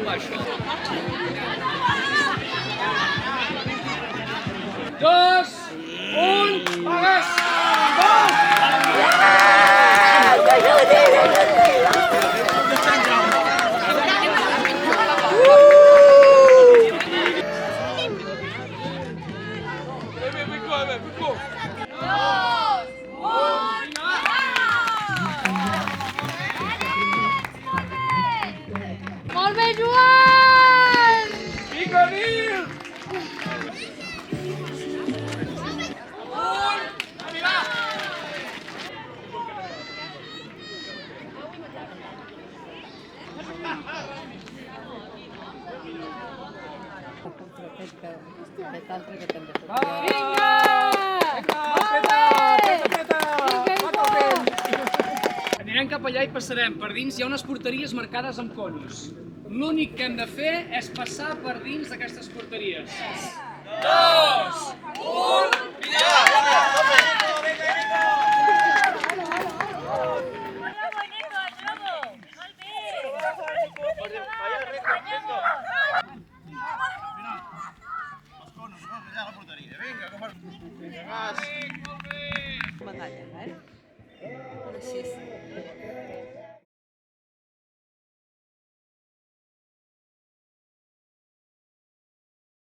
com va això? 2, 1, pagues! Molt bé, Joan! Vinga, Nil! Vinga! Anirem cap allà i passarem. Per dins hi ha unes porteries marcades amb conos. L'únic que hem de fer és passar per dins d'aquestes porteries. 2, 1, Medalla, eh? Així.